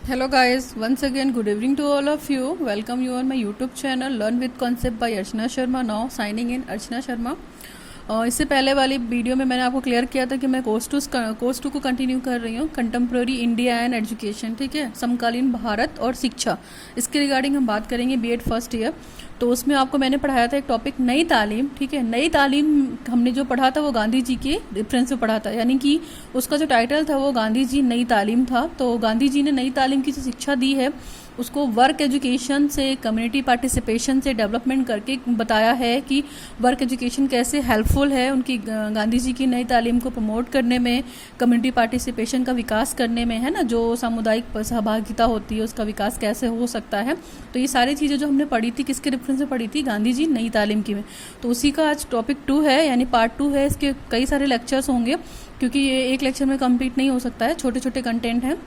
Hello guys, once again good evening to all of you. Welcome you on my YouTube channel Learn with Concept by Archana Sharma. Now signing in Archana Sharma. इससे पहले वाली video में मैंने आपको clear किया था कि मैं कोर्स टू को कंटिन्यू कर रही हूँ, कंटेम्प्रेरी इंडिया एंड एजुकेशन, ठीक है, समकालीन भारत और शिक्षा। इसके रिगार्डिंग हम बात करेंगे बीएड फर्स्ट ईयर। तो उसमें आपको मैंने पढ़ाया था एक टॉपिक नई तालीम, ठीक है। नई तालीम हमने जो पढ़ा था वो गांधी जी के रेफरेंस में पढ़ा था, यानी कि उसका जो टाइटल था वो गांधी जी नई तालीम था। तो गांधी जी ने नई तालीम की जो शिक्षा दी है उसको वर्क एजुकेशन से, कम्युनिटी पार्टिसिपेशन से डेवलपमेंट करके बताया है कि वर्क एजुकेशन कैसे हेल्पफुल है उनकी गांधी जी की नई तालीम को प्रमोट करने में, कम्युनिटी पार्टिसिपेशन का विकास करने में, है ना, जो सामुदायिक सहभागिता होती है उसका विकास कैसे हो सकता है। तो ये सारी चीज़ें जो हमने पढ़ी थी किसके रेफरेंस में पढ़ी थी, गांधी जी नई तालीम की में। तो उसी का आज टॉपिक 2 है, यानी पार्ट 2 है। इसके कई सारे लेक्चर्स होंगे क्योंकि ये एक लेक्चर में कंप्लीट नहीं हो सकता है, छोटे छोटे कंटेंट हैं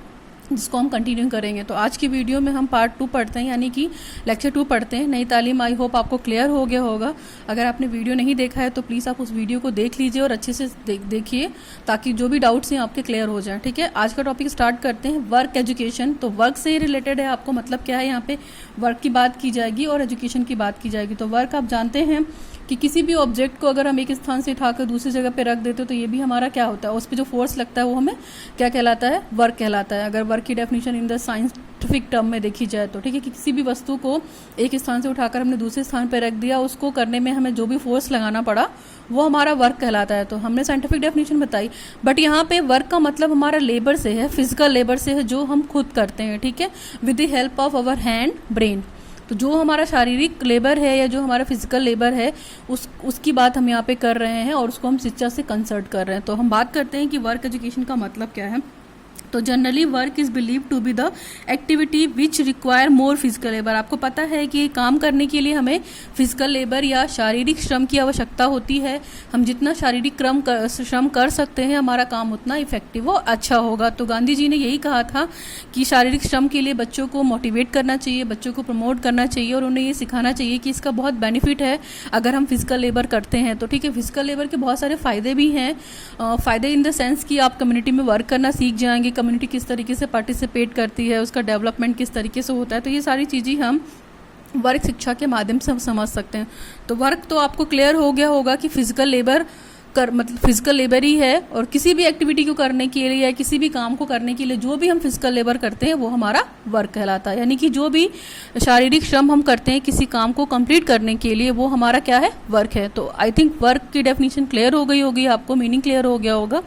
जिसको हम कंटिन्यू करेंगे। तो आज की वीडियो में हम पार्ट 2 पढ़ते हैं, यानी कि लेक्चर 2 पढ़ते हैं, नई तालीम। आई होप आपको क्लियर हो गया होगा। अगर आपने वीडियो नहीं देखा है तो प्लीज़ आप उस वीडियो को देख लीजिए और अच्छे से देखिए ताकि जो भी डाउट्स हैं आपके क्लियर हो जाए, ठीक है। आज का टॉपिक स्टार्ट करते हैं, वर्क एजुकेशन। तो वर्क से रिलेटेड है, आपको मतलब क्या है, यहाँ पे वर्क की बात की जाएगी और एजुकेशन की बात की जाएगी। तो वर्क आप जानते हैं कि किसी भी ऑब्जेक्ट को अगर हम एक स्थान से उठाकर दूसरी जगह पे रख देते हो तो ये भी हमारा क्या होता है, उस पर जो फोर्स लगता है वो हमें क्या कहलाता है, वर्क कहलाता है। अगर वर्क की definition in the scientific term में देखी जाए तो, ठीक है, कि किसी भी वस्तु को एक स्थान से उठाकर हमने दूसरे स्थान पर रख दिया, उसको करने में हमें जो भी फोर्स लगाना पड़ा वो हमारा वर्क कहलाता है। तो हमने साइंटिफिक डेफिनेशन बताई, बट यहाँ पे वर्क का मतलब हमारा लेबर से है, फिजिकल लेबर से है, जो हम खुद करते हैं, ठीक है, with the help of our hind brain. तो जो हमारा शारीरिक लेबर है या जो हमारा फिजिकल लेबर है उसकी बात हम यहाँ पे कर रहे हैं और उसको हम शिक्षा से कंसल्ट कर रहे हैं। तो हम बात करते हैं कि वर्क एजुकेशन का मतलब क्या है। तो generally work is believe to be the activity which require more physical labour. आपको पता है कि काम करने के लिए हमें फिजिकल लेबर या शारीरिक श्रम की आवश्यकता होती है। हम जितना शारीरिक श्रम कर सकते हैं हमारा काम उतना इफेक्टिव और अच्छा होगा। तो गांधी जी ने यही कहा था कि शारीरिक श्रम के लिए बच्चों को मोटिवेट करना चाहिए, बच्चों को प्रमोट करना चाहिए और उन्हें ये सिखाना चाहिए कि इसका बहुत बेनिफिट है अगर हम फिजिकल लेबर करते हैं तो, ठीक है। फिजिकल लेबर के बहुत सारे फ़ायदे भी हैं, फ़ायदे इन द सेंस कि आप कम्युनिटी में वर्क करना सीख जाएंगे, कम्युनिटी किस तरीके से पार्टिसिपेट करती है, उसका डेवलपमेंट किस तरीके से होता है। तो ये सारी चीज़ें हम वर्क शिक्षा के माध्यम से हम समझ सकते हैं। तो वर्क तो आपको क्लियर हो गया होगा कि फिजिकल लेबर मतलब फिजिकल लेबर ही है, और किसी भी एक्टिविटी को करने के लिए या किसी भी काम को करने के लिए जो भी हम फिजिकल लेबर करते हैं वो हमारा वर्क कहलाता है। यानी कि जो भी शारीरिक श्रम हम करते हैं किसी काम को कंप्लीट करने के लिए वो हमारा क्या है, वर्क है। तो आई थिंक वर्क की डेफिनेशन क्लियर हो गई होगी, आपको मीनिंग क्लियर हो गया होगा,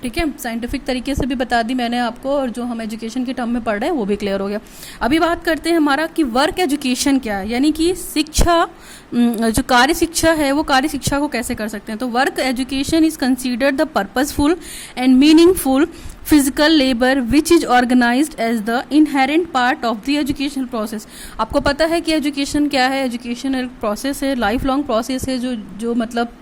ठीक है। साइंटिफिक तरीके से भी बता दी मैंने आपको, और जो हम एजुकेशन के टर्म में पढ़ रहे हैं वो भी क्लियर हो गया। अभी बात करते हैं हमारा कि वर्क एजुकेशन क्या है, यानी कि शिक्षा, जो कार्य शिक्षा है वो कार्य शिक्षा को कैसे कर सकते हैं। तो work education is considered the purposeful and meaningful physical labour which is organised as the inherent part of the educational process. आपको पता है कि एजुकेशन क्या है, एजुकेशन एक प्रोसेस है, लाइफ लॉन्ग प्रोसेस है, जो मतलब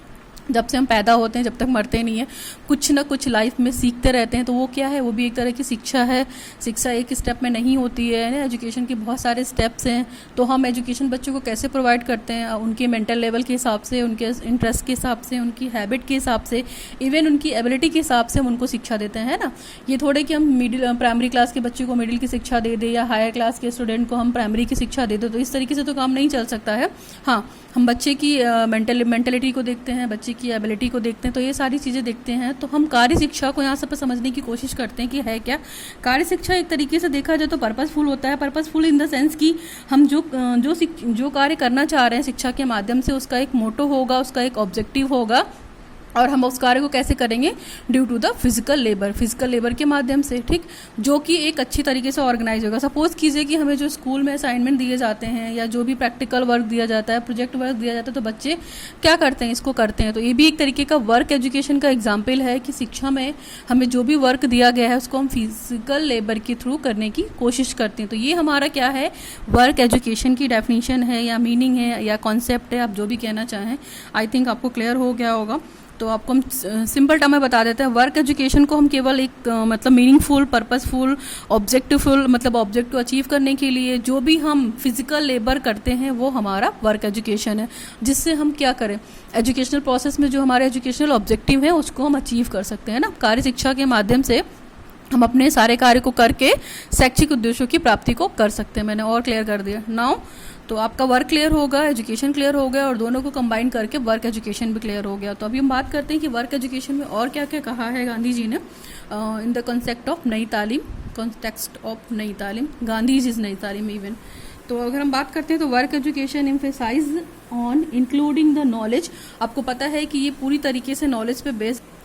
जब से हम पैदा होते हैं जब तक मरते नहीं है कुछ ना कुछ लाइफ में सीखते रहते हैं। तो वो क्या है, वो भी एक तरह की शिक्षा है। शिक्षा एक स्टेप में नहीं होती है ना, एजुकेशन के बहुत सारे स्टेप्स हैं। तो हम एजुकेशन बच्चों को कैसे प्रोवाइड करते हैं, उनके मेंटल लेवल के हिसाब से, उनके इंटरेस्ट के हिसाब से, उनकी हैबिट के हिसाब से, इवन उनकी एबिलिटी के हिसाब से हम उनको शिक्षा देते हैं, है ना। ये थोड़े कि हम प्राइमरी क्लास के बच्चे को मिडिल की शिक्षा दे दें या हायर क्लास के स्टूडेंट को हम प्राइमरी की शिक्षा दे दें, तो इस तरीके से तो काम नहीं चल सकता है। हाँ, हम बच्चे की मेंटलिटी को देखते हैं, बच्चे की एबिलिटी को देखते हैं, तो ये सारी चीज़ें देखते हैं। तो हम कार्य शिक्षा को यहाँ से पर समझने की कोशिश करते हैं कि है क्या। कार्य शिक्षा एक तरीके से देखा जाए तो पर्पसफुल होता है। पर्पसफुल इन द सेंस कि हम जो कार्य करना चाह रहे हैं शिक्षा के माध्यम से उसका एक मोटो होगा, उसका एक ऑब्जेक्टिव होगा, और हम उस कार्य को कैसे करेंगे, due to the physical labour के माध्यम से, ठीक, जो कि एक अच्छी तरीके से ऑर्गेनाइज होगा। सपोज कीजिए कि हमें जो स्कूल में असाइनमेंट दिए जाते हैं या जो भी प्रैक्टिकल वर्क दिया जाता है, प्रोजेक्ट वर्क दिया जाता है, तो बच्चे क्या करते हैं, इसको करते हैं। तो ये भी एक तरीके का वर्क एजुकेशन का एग्जाम्पल है कि शिक्षा में हमें जो भी वर्क दिया गया है उसको हम फिजिकल लेबर के थ्रू करने की कोशिश करते हैं। तो ये हमारा क्या है, वर्क एजुकेशन की डेफिनेशन है या मीनिंग है या कॉन्सेप्ट है, आप जो भी कहना चाहें। आई थिंक आपको क्लियर हो गया होगा। तो आपको हम सिंपल टर्म में बता देते हैं, वर्क एजुकेशन को हम केवल एक मतलब मीनिंगफुल, पर्पसफुल, ऑब्जेक्टिवफुल, मतलब ऑब्जेक्ट को अचीव करने के लिए जो भी हम फिजिकल लेबर करते हैं वो हमारा वर्क एजुकेशन है, जिससे हम क्या करें, एजुकेशनल प्रोसेस में जो हमारे एजुकेशनल ऑब्जेक्टिव है उसको हम अचीव कर सकते हैं ना, कार्य शिक्षा के माध्यम से हम अपने सारे कार्य को करके शैक्षिक उद्देश्यों की प्राप्ति को कर सकते हैं। मैंने और क्लियर कर दिया नाउ। तो आपका वर्क क्लियर होगा, एजुकेशन क्लियर हो गया और दोनों को कंबाइन करके वर्क एजुकेशन भी क्लियर हो गया। तो अभी हम बात करते हैं कि वर्क एजुकेशन में और क्या क्या कहा है गांधी जी ने इन द कॉन्सेप्ट ऑफ नई तालीम, कॉन्टेक्स्ट ऑफ नई तालीम, गांधी इज नई तालीम इवन। तो अगर हम बात करते हैं तो work education emphasise on including the knowledge. आपको पता है कि ये पूरी तरीके से नॉलेज पे बेस्ड।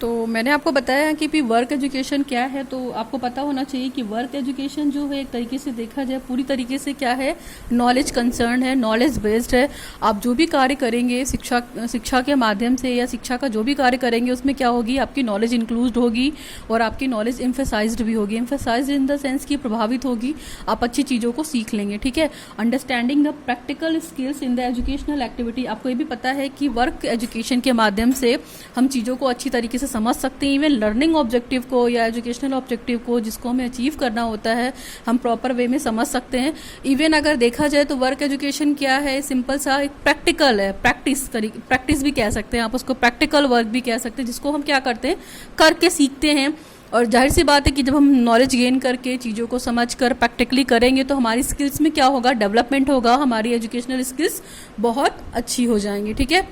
तो मैंने आपको बताया कि वर्क एजुकेशन क्या है, तो आपको पता होना चाहिए कि वर्क एजुकेशन जो है एक तरीके से देखा जाए पूरी तरीके से क्या है, नॉलेज कंसर्न है, नॉलेज बेस्ड है। आप जो भी कार्य करेंगे शिक्षा के माध्यम से या शिक्षा का जो भी कार्य करेंगे उसमें क्या होगी, आपकी नॉलेज इंक्लूड होगी और आपकी नॉलेज एम्फेसाइज्ड भी होगी। एम्फेसाइज्ड इन द सेंस कि प्रभावित होगी, आप अच्छी चीज़ों को सीख लेंगे। ठीक है, understanding the practical skills in the educational activity. आपको ये भी पता है कि वर्क एजुकेशन के माध्यम से हम चीज़ों को अच्छी तरीके से समझ सकते हैं। इवन लर्निंग ऑब्जेक्टिव को या एजुकेशनल ऑब्जेक्टिव को जिसको हमें अचीव करना होता है हम प्रॉपर वे में समझ सकते हैं। इवन अगर देखा जाए तो वर्क एजुकेशन क्या है, सिंपल सा एक प्रैक्टिकल है, प्रैक्टिस भी कह सकते हैं आप उसको, प्रैक्टिकल वर्क भी कह सकते हैं, जिसको हम क्या करते हैं, करके सीखते हैं। और जाहिर सी बात है कि जब हम नॉलेज गेन करके चीज़ों को समझ कर प्रैक्टिकली करेंगे तो हमारी स्किल्स में क्या होगा, डेवलपमेंट होगा, हमारी एजुकेशनल स्किल्स बहुत अच्छी हो जाएंगी। ठीक है,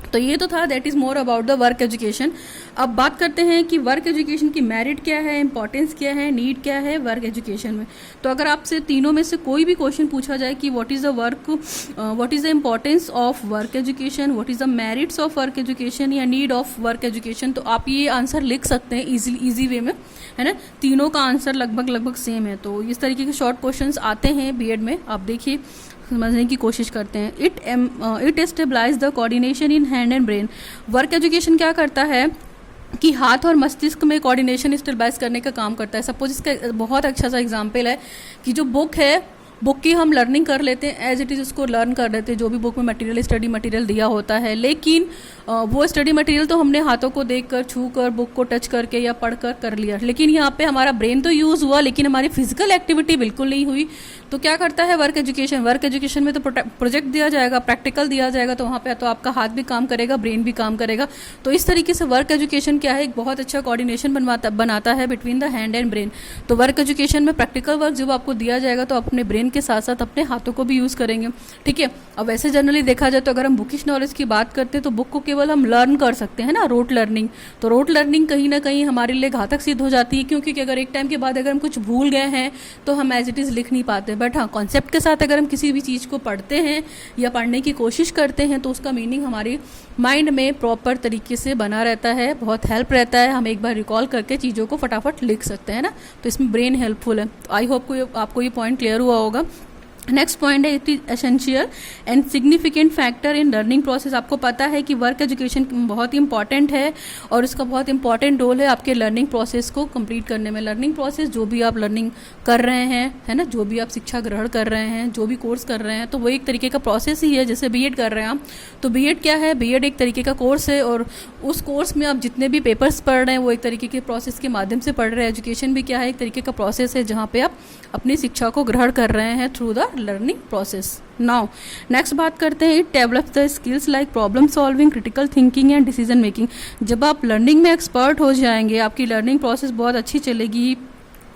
तो ये तो था, that is more about the work education. अब बात करते हैं कि वर्क एजुकेशन की मेरिट क्या है, इंपॉर्टेंस क्या है, नीड क्या है वर्क एजुकेशन में। तो अगर आपसे तीनों में से कोई भी क्वेश्चन पूछा जाए कि what is the importance of work education, what is the merits of work education या नीड ऑफ वर्क एजुकेशन, तो आप ये आंसर लिख सकते हैं ईजी वे में, है ना। तीनों का आंसर लगभग सेम है। तो इस तरीके के शॉर्ट क्वेश्चंस आते हैं बीएड में, आप देखिए समझने की कोशिश करते हैं। It stabilise the coordination in hand and brain. Work education क्या करता है कि हाथ और मस्तिष्क में कोऑर्डिनेशन स्टेबलाइज करने का काम करता है। सपोज इसका बहुत अच्छा सा एग्जांपल है कि जो बुक है, बुक की हम लर्निंग कर लेते हैं, एज इट इज़ उसको लर्न कर लेते हैं, जो भी बुक में मटेरियल, स्टडी मटेरियल दिया होता है, लेकिन वो स्टडी मटेरियल तो हमने हाथों को देखकर, छू कर, बुक को टच करके या पढ़कर कर लिया, लेकिन यहाँ पे हमारा ब्रेन तो यूज़ हुआ लेकिन हमारी फिजिकल एक्टिविटी बिल्कुल नहीं हुई। तो क्या करता है वर्क एजुकेशन में तो प्रोजेक्ट दिया जाएगा, प्रैक्टिकल दिया जाएगा, तो वहाँ पे तो आपका हाथ भी काम करेगा, ब्रेन भी काम करेगा। तो इस तरीके से वर्क एजुकेशन क्या है, एक बहुत अच्छा कोऑर्डिनेशन बनाता है between the hand and brain. तो वर्क एजुकेशन में प्रैक्टिकल वर्क जब आपको दिया जाएगा तो अपने ब्रेन के साथ साथ अपने हाथों को भी यूज़ करेंगे। ठीक है, अब वैसे जनरली देखा जाए तो अगर हम बुकिश नॉलेज की बात करते हैं तो बुक को केवल हम लर्न कर सकते हैं ना, रोट लर्निंग। तो रोट लर्निंग कहीं ना कहीं हमारे लिए घातक सिद्ध हो जाती है, क्योंकि अगर एक टाइम के बाद अगर हम कुछ भूल गए हैं तो हम एज इट इज़ लिख नहीं पाते। बट हाँ, कॉन्सेप्ट के साथ अगर हम किसी भी चीज़ को पढ़ते हैं या पढ़ने की कोशिश करते हैं तो उसका मीनिंग हमारी माइंड में प्रॉपर तरीके से बना रहता है, बहुत हेल्प रहता है, हम एक बार रिकॉल करके चीज़ों को फटाफट लिख सकते हैं ना। तो इसमें ब्रेन हेल्पफुल है। तो आई होप आपको ये पॉइंट क्लियर हुआ होगा। नेक्स्ट पॉइंट है, it is essential and significant factor in learning process. आपको पता है कि वर्क एजुकेशन बहुत ही इंपॉर्टेंट है और इसका बहुत इंपॉर्टेंट रोल है आपके लर्निंग प्रोसेस को कंप्लीट करने में। लर्निंग प्रोसेस, जो भी आप लर्निंग कर रहे हैं, है ना, जो भी आप शिक्षा ग्रहण कर रहे हैं, जो भी कोर्स कर रहे हैं, तो वो एक तरीके का प्रोसेस ही है। जैसे बीएड कर रहे हैं आप, तो बीएड क्या है, बीएड एक तरीके का कोर्स है और उस कोर्स में आप जितने भी पेपर्स पढ़ रहे हैं वो एक तरीके के प्रोसेस के माध्यम से पढ़ रहे हैं। एजुकेशन भी क्या है, एक तरीके का प्रोसेस है जहाँ पे आप अपनी शिक्षा को ग्रहण कर रहे हैं through the learning process. Now next बात करते हैं, it develops the skills like problem solving, critical thinking and decision making. जब आप लर्निंग में एक्सपर्ट हो जाएंगे, आपकी लर्निंग प्रोसेस बहुत अच्छी चलेगी,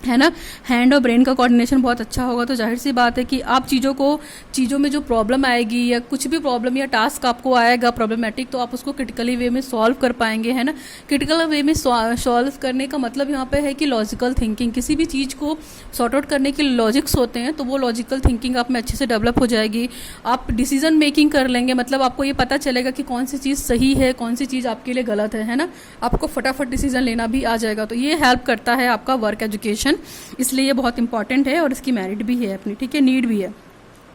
है ना, हैंड और ब्रेन का कोऑर्डिनेशन बहुत अच्छा होगा, तो जाहिर सी बात है कि आप चीज़ों में जो प्रॉब्लम आएगी या कुछ भी प्रॉब्लम या टास्क आपको आएगा प्रॉब्लमेटिक, तो आप उसको क्रिटिकली वे में सॉल्व कर पाएंगे, है ना। क्रिटिकल वे में सॉल्व करने का मतलब यहाँ पे है कि लॉजिकल थिंकिंग, किसी भी चीज़ को सॉर्ट आउट करने के लॉजिक्स होते हैं, तो वो लॉजिकल थिंकिंग आप में अच्छे से डेवलप हो जाएगी। आप डिसीजन मेकिंग कर लेंगे, मतलब आपको ये पता चलेगा कि कौन सी चीज़ सही है, कौन सी चीज़ आपके लिए गलत है ना, आपको फटाफट डिसीजन लेना भी आ जाएगा। तो ये हेल्प करता है आपका वर्क एजुकेशन, इसलिए ये बहुत इंपॉर्टेंट है और इसकी मेरिट भी है अपनी, ठीक है, नीड भी है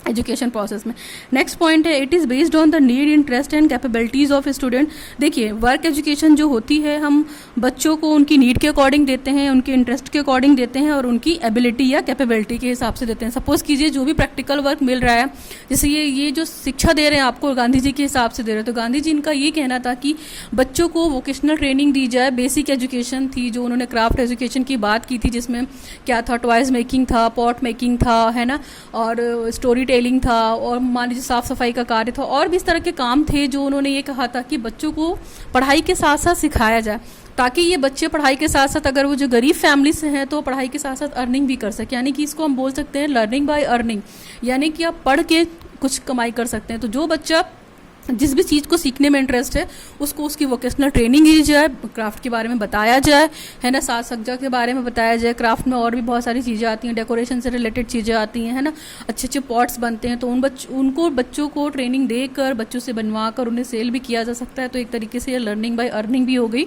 एजुकेशन प्रोसेस में। नेक्स्ट पॉइंट है, it is based on the need, interest and capabilities of student. देखिए, वर्क एजुकेशन जो होती है हम बच्चों को उनकी नीड के अकॉर्डिंग देते हैं, उनके इंटरेस्ट के अकॉर्डिंग देते हैं और उनकी एबिलिटी या कैपेबिलिटी के हिसाब से देते हैं। सपोज कीजिए जो भी प्रैक्टिकल वर्क मिल रहा है, जैसे ये जो शिक्षा दे रहे हैं आपको गांधी जी के हिसाब से दे रहे हैं, तो गांधी जी इनका ये कहना था कि बच्चों को वोकेशनल ट्रेनिंग दी जाए। बेसिक एजुकेशन थी जो उन्होंने क्राफ्ट एजुकेशन की बात की थी, जिसमें क्या था, टॉयज मेकिंग था, पॉट मेकिंग था, है ना, और स्टोरी टेलिंग था, और मान लीजिए साफ सफाई का कार्य था, और भी इस तरह के काम थे जो उन्होंने ये कहा था कि बच्चों को पढ़ाई के साथ साथ सिखाया जाए। ताकि ये बच्चे पढ़ाई के साथ साथ, अगर वो जो गरीब फैमिली से हैं तो पढ़ाई के साथ साथ अर्निंग भी कर सके, यानी कि इसको हम बोल सकते हैं लर्निंग बाय अर्निंग, यानी कि आप पढ़ के कुछ कमाई कर सकते हैं। तो जो बच्चा जिस भी चीज़ को सीखने में इंटरेस्ट है उसको उसकी वोकेशनल ट्रेनिंग दी जाए, क्राफ्ट के बारे में बताया जाए, है ना, साज सज्जा के बारे में बताया जाए। क्राफ्ट में और भी बहुत सारी चीज़ें आती हैं, डेकोरेशन से रिलेटेड चीज़ें आती हैं, है ना, अच्छे अच्छे पॉट्स बनते हैं, तो उनको बच्चों को ट्रेनिंग देकर बच्चों से बनवा कर उन्हें सेल भी किया जा सकता है। तो एक तरीके से ये लर्निंग बाय अर्निंग भी हो गई।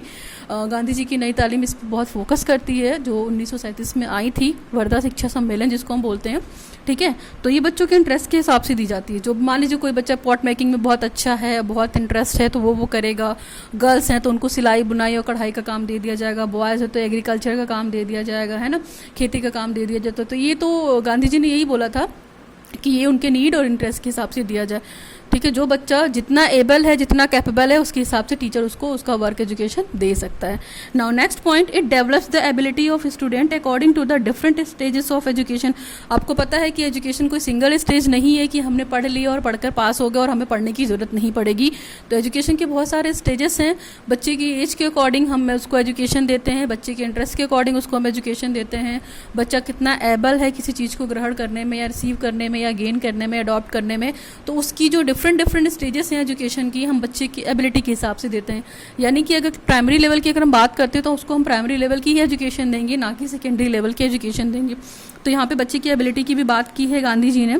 गांधी जी की नई तालीम इस पर बहुत फोकस करती है, जो 1937 में आई थी, वर्धा शिक्षा सम्मेलन जिसको हम बोलते हैं, ठीक है। तो ये बच्चों के इंटरेस्ट के हिसाब से दी जाती है। जो मान लीजिए कोई बच्चा पॉट मेकिंग में बहुत अच्छा है, बहुत इंटरेस्ट है, तो वो करेगा। गर्ल्स हैं तो उनको सिलाई बुनाई और कढ़ाई का काम दे दिया जाएगा। बॉयज़ है तो एग्रीकल्चर का काम दे दिया जाएगा, है ना, खेती का काम दे दिया जाता है। तो ये तो गांधी जी ने यही बोला था कि ये उनके नीड और इंटरेस्ट के हिसाब से दिया जाए, ठीक है। जो बच्चा जितना एबल है, जितना कैपेबल है, उसके हिसाब से टीचर उसको उसका वर्क एजुकेशन दे सकता है। Now next point, it develops the ability of student according to the different stages of education. आपको पता है कि एजुकेशन कोई सिंगल स्टेज नहीं है कि हमने पढ़ लिया और पढ़कर पास हो गया और हमें पढ़ने की ज़रूरत नहीं पड़ेगी। तो एजुकेशन के बहुत सारे स्टेजेस हैं। बच्चे की एज के अकॉर्डिंग हम उसको एजुकेशन देते हैं, बच्चे के इंटरेस्ट के अकॉर्डिंग उसको हम एजुकेशन देते हैं। बच्चा कितना एबल है किसी चीज़ को ग्रहण करने में या रिसीव करने में या गेन करने में, अडॉप्ट करने में, तो उसकी जो डिफरेंट स्टेजेस हैं एजुकेशन की, हम बच्चे की एबिलिटी के हिसाब से देते हैं। यानी कि अगर प्राइमरी लेवल की अगर हम बात करते हैं तो उसको हम प्राइमरी लेवल की ही एजुकेशन देंगे, ना कि सेकेंडरी लेवल की एजुकेशन देंगे। तो यहाँ पे बच्चे की एबिलिटी की भी बात की है गांधी जी ने,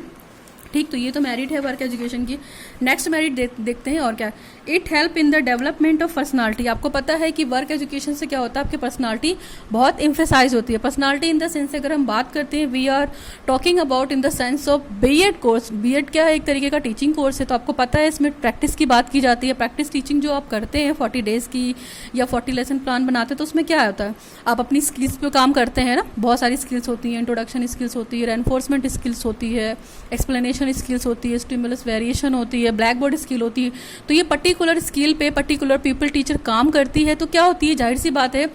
ठीक। तो ये तो मेरिट है वर्क एजुकेशन की। नेक्स्ट मेरिट देखते हैं और क्या, it help in the development of personality. आपको पता है कि वर्क एजुकेशन से क्या होता है, आपकी पर्सनालिटी बहुत एम्फेसाइज होती है। पर्सनालिटी इन द सेंस अगर हम बात करते हैं, we are talking about in the sense of BEd course. BEd क्या है, एक तरीके का टीचिंग कोर्स है। तो आपको पता है इसमें प्रैक्टिस की बात की जाती है। प्रैक्टिस टीचिंग जो आप करते हैं 40 डेज़ की या 40 लेसन प्लान बनाते हैं, तो उसमें क्या होता है, आप अपनी स्किल्स पे काम करते हैं ना। बहुत सारी स्किल्स होती हैं, इंट्रोडक्शन स्किल्स होती है, रेनफोर्समेंट स्किल्स होती है, एक्सप्लेनेशन स्किल्स होती है, स्टिमुलस वेरिएशन होती है, ब्लैक बोर्ड स्किल होती है। तो ये पर्टिकुलर स्किल पे पर्टिकुलर पीपल टीचर काम करती है। तो क्या होती है, जाहिर सी बात है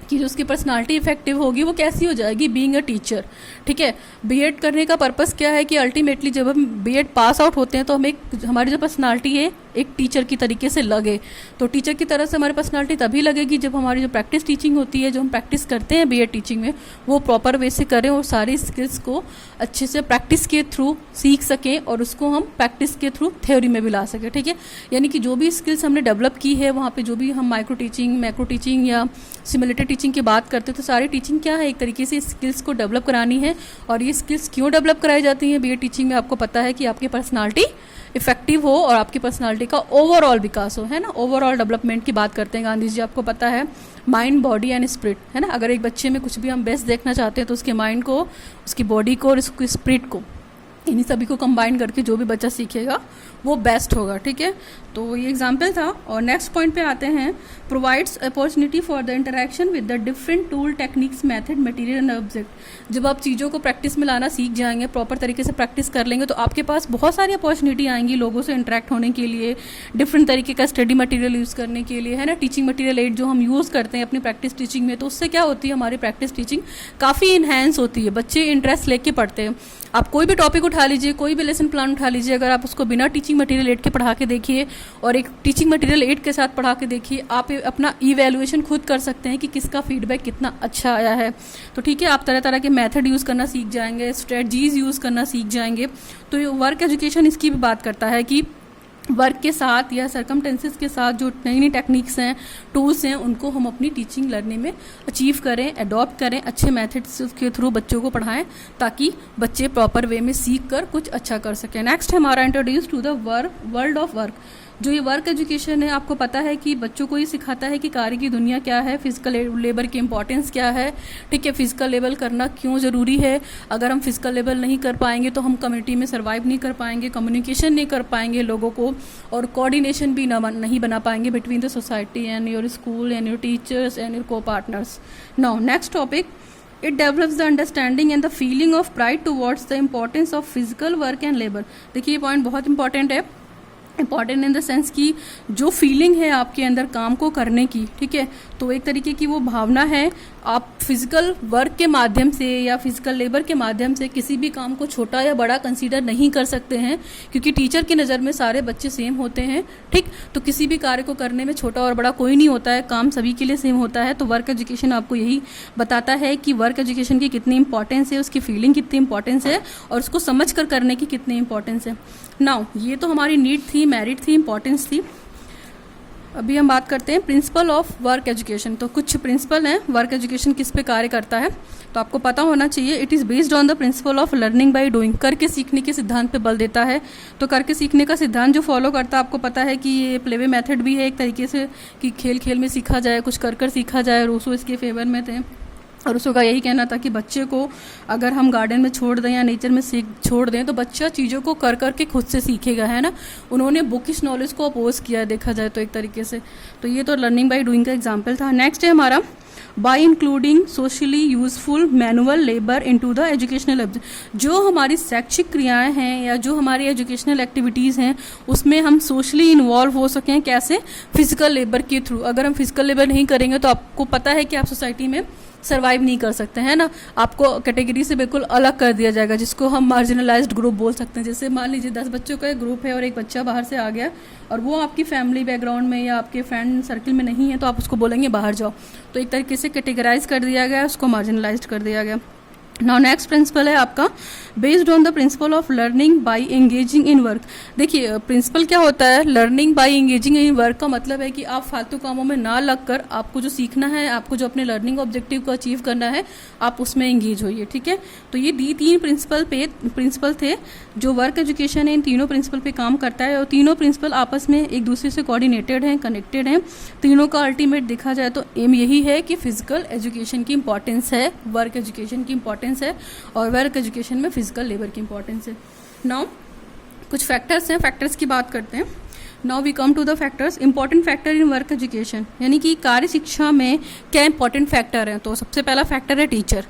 कि जो उसकी पर्सनालिटी इफेक्टिव होगी वो कैसी हो जाएगी, बीइंग अ टीचर, ठीक है। बीएड करने का पर्पस क्या है कि अल्टीमेटली जब हम बीएड पास आउट होते हैं तो हमें हमारी जो पर्सनालिटी है एक टीचर की तरीके से लगे। तो टीचर की तरह से हमारी पर्सनालिटी तभी लगेगी जब हमारी जो प्रैक्टिस टीचिंग होती है, जो हम प्रैक्टिस करते हैं बीएड टीचिंग में, वो प्रॉपर वे से करें और सारी स्किल्स को अच्छे से प्रैक्टिस के थ्रू सीख सकें और उसको हम प्रैक्टिस के थ्रू थ्योरी में भी ला सकें, ठीक है। यानी कि जो भी स्किल्स हमने डेवलप की है वहाँ पे जो भी हम माइक्रो टीचिंग, मैक्रो टीचिंग या सिमुलेटेड टीचिंग की बात करते हैं, तो सारी टीचिंग क्या है, एक तरीके से स्किल्स को डेवलप करानी है। और ये स्किल्स क्यों डेवलप कराई जाती हैं बीएड टीचिंग में, आपको पता है कि आपकी पर्सनालिटी इफेक्टिव हो और आपकी पर्सनालिटी का ओवरऑल विकास हो, है ना। ओवरऑल डेवलपमेंट की बात करते हैं गांधी जी, आपको पता है माइंड, बॉडी एंड स्पिरिट, है ना। अगर एक बच्चे में कुछ भी हम बेस्ट देखना चाहते हैं तो उसके माइंड को, उसकी बॉडी को और उसकी स्पिरिट को, इन्हीं सभी को कंबाइन करके जो भी बच्चा सीखेगा वो बेस्ट होगा, ठीक है। तो ये एग्जाम्पल था। और नेक्स्ट पॉइंट पे आते हैं, provides opportunity for the interaction with the different tool, techniques, method, material and object. जब आप चीज़ों को प्रैक्टिस में लाना सीख जाएंगे, प्रॉपर तरीके से प्रैक्टिस कर लेंगे, तो आपके पास बहुत सारी अपॉर्चुनिटी आएंगी लोगों से इंटरेक्ट होने के लिए, डिफरेंट तरीके का स्टडी मटेरियल यूज़ करने के लिए, है ना। टीचिंग मटेरियल एड जो हम यूज़ करते हैं अपनी प्रैक्टिस टीचिंग में, तो उससे क्या होती है, हमारी प्रैक्टिस टीचिंग काफ़ी इन्हेंस होती है। बच्चे इंटरेस्ट लेके पढ़ते हैं। आप कोई भी टॉपिक उठा लीजिए, कोई भी लेसन प्लान उठा लीजिए, अगर आप उसको बिना टीचिंग मटेरियल एड के पढ़ा के देखिए और एक टीचिंग मटेरियल एड के साथ पढ़ा के देखिए, आप अपना इवैल्यूएशन खुद कर सकते हैं कि किसका फीडबैक कितना अच्छा आया है। तो ठीक है, आप तरह तरह के मेथड यूज़ करना सीख जाएंगे, स्ट्रेटजीज यूज़ करना सीख जाएंगे। तो ये वर्क एजुकेशन इसकी भी बात करता है कि वर्क के साथ या सर्कमटेंसेस के साथ जो नई नई टेक्निक्स हैं, टूल्स हैं, उनको हम अपनी टीचिंग लर्निंग में अचीव करें, अडॉप्ट करें, अच्छे मेथड्स के थ्रू बच्चों को पढ़ाएं ताकि बच्चे प्रॉपर वे में सीख कर कुछ अच्छा कर सकें। नेक्स्ट है हमारा introduce to the world of work. जो ये वर्क एजुकेशन है, आपको पता है कि बच्चों को ये सिखाता है कि कार्य की दुनिया क्या है, फिजिकल लेबर की इंपॉर्टेंस क्या है, ठीक है, फिजिकल लेबर करना क्यों ज़रूरी है। अगर हम फिजिकल लेबर नहीं कर पाएंगे तो हम कम्युनिटी में सर्वाइव नहीं कर पाएंगे, कम्युनिकेशन नहीं कर पाएंगे लोगों को, और कोऑर्डिनेशन भी नहीं बना पाएंगे between the society and your school and your teachers and your co partners. Now next topic, it develops the understanding and the feeling of pride towards the importance of physical work and labour. देखिए ये point बहुत important है। Important in the sense कि जो feeling है आपके अंदर काम को करने की, ठीक है, तो एक तरीके की वो भावना है आप फिजिकल वर्क के माध्यम से या फिजिकल लेबर के माध्यम से किसी भी काम को छोटा या बड़ा कंसीडर नहीं कर सकते हैं, क्योंकि टीचर की नज़र में सारे बच्चे सेम होते हैं। ठीक, तो किसी भी कार्य को करने में छोटा और बड़ा कोई नहीं होता है, काम सभी के लिए सेम होता है। तो वर्क एजुकेशन आपको यही बताता है कि वर्क एजुकेशन की कितनी इंपॉर्टेंस है, उसकी फीलिंग कितनी इंपॉर्टेंस है और उसको समझ कर करने की कितनी इंपॉर्टेंस है। नाउ ये तो हमारी नीड थी, मेरिट थी, इंपॉर्टेंस थी। अभी हम बात करते हैं प्रिंसिपल ऑफ वर्क एजुकेशन। तो कुछ प्रिंसिपल हैं वर्क एजुकेशन किस पे कार्य करता है, तो आपको पता होना चाहिए। It is based on the principle of learning by doing, करके सीखने के सिद्धांत पे बल देता है। तो करके सीखने का सिद्धांत जो फॉलो करता है, आपको पता है कि ये प्लेवे मेथड भी है एक तरीके से, कि खेल खेल में सीखा जाए, कुछ कर सीखा जाए। रूसो इसके फेवर में थे और रूसो का यही कहना था कि बच्चे को अगर हम गार्डन में छोड़ दें या नेचर में छोड़ दें तो बच्चा चीज़ों को कर के खुद से सीखेगा, है ना। उन्होंने बुकिश नॉलेज को अपोज किया, देखा जाए तो एक तरीके से। तो ये तो लर्निंग बाय डूइंग का एग्जाम्पल था। नेक्स्ट है हमारा bye including socially useful manual labour into the educational object. जो हमारी शैक्षिक क्रियाएं हैं या जो हमारी एजुकेशनल एक्टिविटीज़ हैं उसमें हम सोशली इन्वॉल्व हो सकें, कैसे? फिजिकल लेबर के थ्रू। अगर हम फिजिकल लेबर नहीं करेंगे तो आपको पता है कि आप सोसाइटी में सर्वाइव नहीं कर सकते हैं ना, आपको कैटेगरी से बिल्कुल अलग कर दिया जाएगा, जिसको हम मार्जिनलाइज्ड ग्रुप बोल सकते हैं। जैसे मान लीजिए 10 बच्चों का एक ग्रुप है और एक बच्चा बाहर से आ गया और वो आपकी फैमिली बैकग्राउंड में या आपके फ्रेंड सर्कल में नहीं है, तो आप उसको बोलेंगे बाहर जाओ। तो एक तरीके से कैटेगराइज कर दिया गया, उसको मार्जिनलाइज्ड कर दिया गया। नाउ नेक्स्ट प्रिंसिपल है आपका based on the principle of learning by engaging in work. देखिए प्रिंसिपल क्या होता है, learning by engaging in work का मतलब है कि आप फालतू कामों में ना लगकर आपको जो सीखना है, आपको जो अपने लर्निंग ऑब्जेक्टिव को अचीव करना है, आप उसमें एंगेज होइए। ठीक है, तो ये तीन प्रिंसिपल थे जो वर्क एजुकेशन है, इन तीनों प्रिंसिपल पे काम करता है और तीनों प्रिंसिपल आपस में एक दूसरे से कोऑर्डिनेटेड हैं, कनेक्टेड हैं। तीनों का अल्टीमेट देखा जाए तो एम यही है कि फिजिकल एजुकेशन की इंपॉर्टेंस है, वर्क एजुकेशन की इंपॉर्टेंस है और वर्क एजुकेशन में फिजिकल लेबर की इंपॉर्टेंस है। नाउ कुछ फैक्टर्स हैं, फैक्टर्स की बात करते हैं। Now we come to the factors. Important factor in work education, यानी कि कार्य शिक्षा में क्या इंपॉर्टेंट फैक्टर हैं। तो सबसे पहला फैक्टर है टीचर,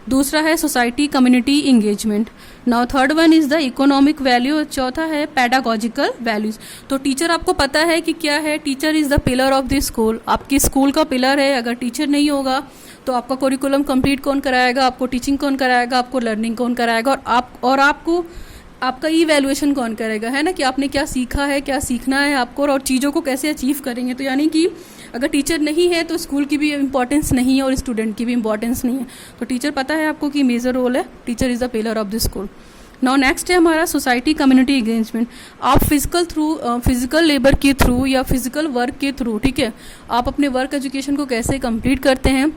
दूसरा है society community engagement, now third one is the economic value और चौथा है पैडागॉजिकल वैल्यूज़। तो टीचर आपको पता है कि क्या है, teacher is the pillar of the school, आपकी स्कूल का पिलर है। अगर टीचर नहीं होगा तो आपका करिकुलम कंप्लीट कौन कराएगा, आपको टीचिंग कौन कराएगा, आपको लर्निंग कौन कराएगा और आपको आपका इवैल्यूएशन कौन करेगा, है ना, कि आपने क्या सीखा है, क्या सीखना है आपको और चीज़ों को कैसे अचीव करेंगे। तो यानी कि अगर टीचर नहीं है तो स्कूल की भी इंपॉर्टेंस नहीं है और स्टूडेंट की भी इंपॉर्टेंस नहीं है। तो टीचर पता है आपको कि मेजर रोल है, teacher is the pillar of the school. Now next है हमारा सोसाइटी कम्युनिटी एंगेजमेंट। आप फिजिकल लेबर के थ्रू या फिजिकल वर्क के थ्रू, ठीक है, आप अपने वर्क एजुकेशन को कैसे कंप्लीट करते हैं,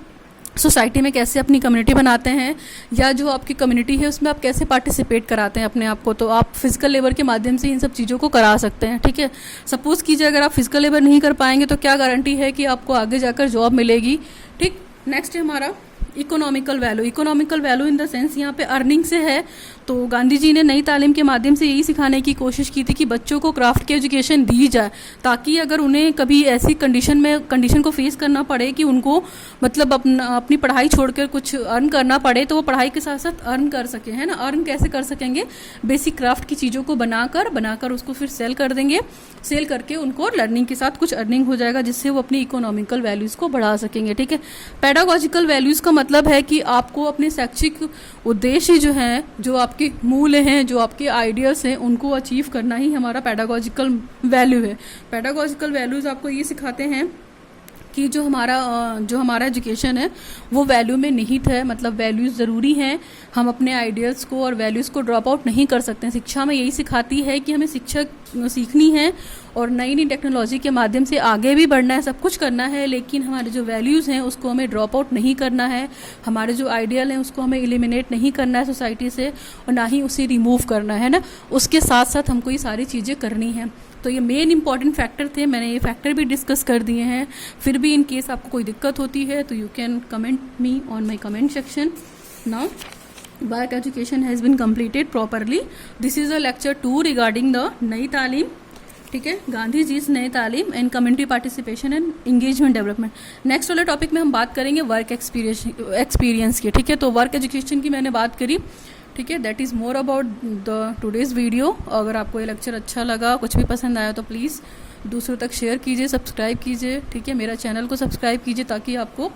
सोसाइटी में कैसे अपनी कम्युनिटी बनाते हैं, या जो आपकी कम्युनिटी है उसमें आप कैसे पार्टिसिपेट कराते हैं अपने आप को। तो आप फिजिकल लेबर के माध्यम से इन सब चीज़ों को करा सकते हैं। ठीक है, सपोज कीजिए अगर आप फिजिकल लेबर नहीं कर पाएंगे तो क्या गारंटी है कि आपको आगे जाकर जॉब मिलेगी। ठीक, नेक्स्ट है हमारा economical value. Economical value in the sense यहाँ पे अर्निंग से है। तो गांधी जी ने नई तालीम के माध्यम से यही सिखाने की कोशिश की थी कि बच्चों को क्राफ्ट की एजुकेशन दी जाए, ताकि अगर उन्हें कभी ऐसी कंडीशन को फेस करना पड़े कि उनको मतलब अपनी पढ़ाई छोड़कर कुछ अर्न करना पड़े, तो वो पढ़ाई के साथ साथ अर्न कर सके, है ना। अर्न कैसे कर सकेंगे, बेसिक क्राफ्ट की चीज़ों को बनाकर उसको फिर सेल कर देंगे, सेल करके उनको लर्निंग के साथ कुछ अर्निंग हो जाएगा, जिससे वो अपनी इकोनॉमिकल वैल्यूज़ को बढ़ा सकेंगे। ठीक है, पैडागॉजिकल वैल्यूज़ का मतलब है कि आपको अपने शैक्षिक उद्देश्य जो हैं, जो आपके मूल्य हैं, जो आपके आइडियल्स हैं, उनको अचीव करना ही हमारा पैडागॉजिकल वैल्यू है। पैडागॉजिकल वैल्यूज़ आपको ये सिखाते हैं कि जो हमारा एजुकेशन है वो वैल्यू में निहित है, मतलब वैल्यूज़ ज़रूरी हैं। हम अपने आइडियल्स को और वैल्यूज़ को ड्रॉप आउट नहीं कर सकते हैं। शिक्षा में यही सिखाती है कि हमें शिक्षा सीखनी है और नई नई टेक्नोलॉजी के माध्यम से आगे भी बढ़ना है, सब कुछ करना है, लेकिन हमारे जो वैल्यूज़ हैं उसको हमें ड्रॉप आउट नहीं करना है। हमारे जो आइडियल हैं उसको हमें एलिमिनेट नहीं करना है सोसाइटी से, और ना ही उसे रिमूव करना है ना। उसके साथ साथ हमको ये सारी चीज़ें करनी हैं। तो ये मेन इंपॉर्टेंट फैक्टर थे, मैंने ये फैक्टर भी डिस्कस कर दिए हैं। फिर भी इन केस आपको कोई दिक्कत होती है तो you can comment me on my comment section. Now work education has been completed properly. This is a lecture 2 regarding the नई तालीम। ठीक है, गांधी जी नई तालीम and community participation and engagement development. Next वाले टॉपिक में हम बात करेंगे वर्क एक्सपीरियंस की। ठीक है, तो वर्क एजुकेशन की मैंने बात करी। ठीक है, that is more about the today's video. अगर आपको ये लेक्चर अच्छा लगा, कुछ भी पसंद आया तो प्लीज़ दूसरों तक शेयर कीजिए, सब्सक्राइब कीजिए। ठीक है, मेरा चैनल को सब्सक्राइब कीजिए ताकि आपको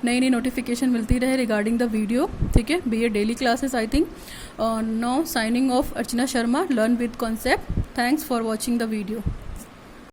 नई नई नोटिफिकेशन मिलती रहे रिगार्डिंग द वीडियो, ठीक है। B A daily classes I think. Now signing off Archana Sharma, learn with concept. Thanks for watching the video.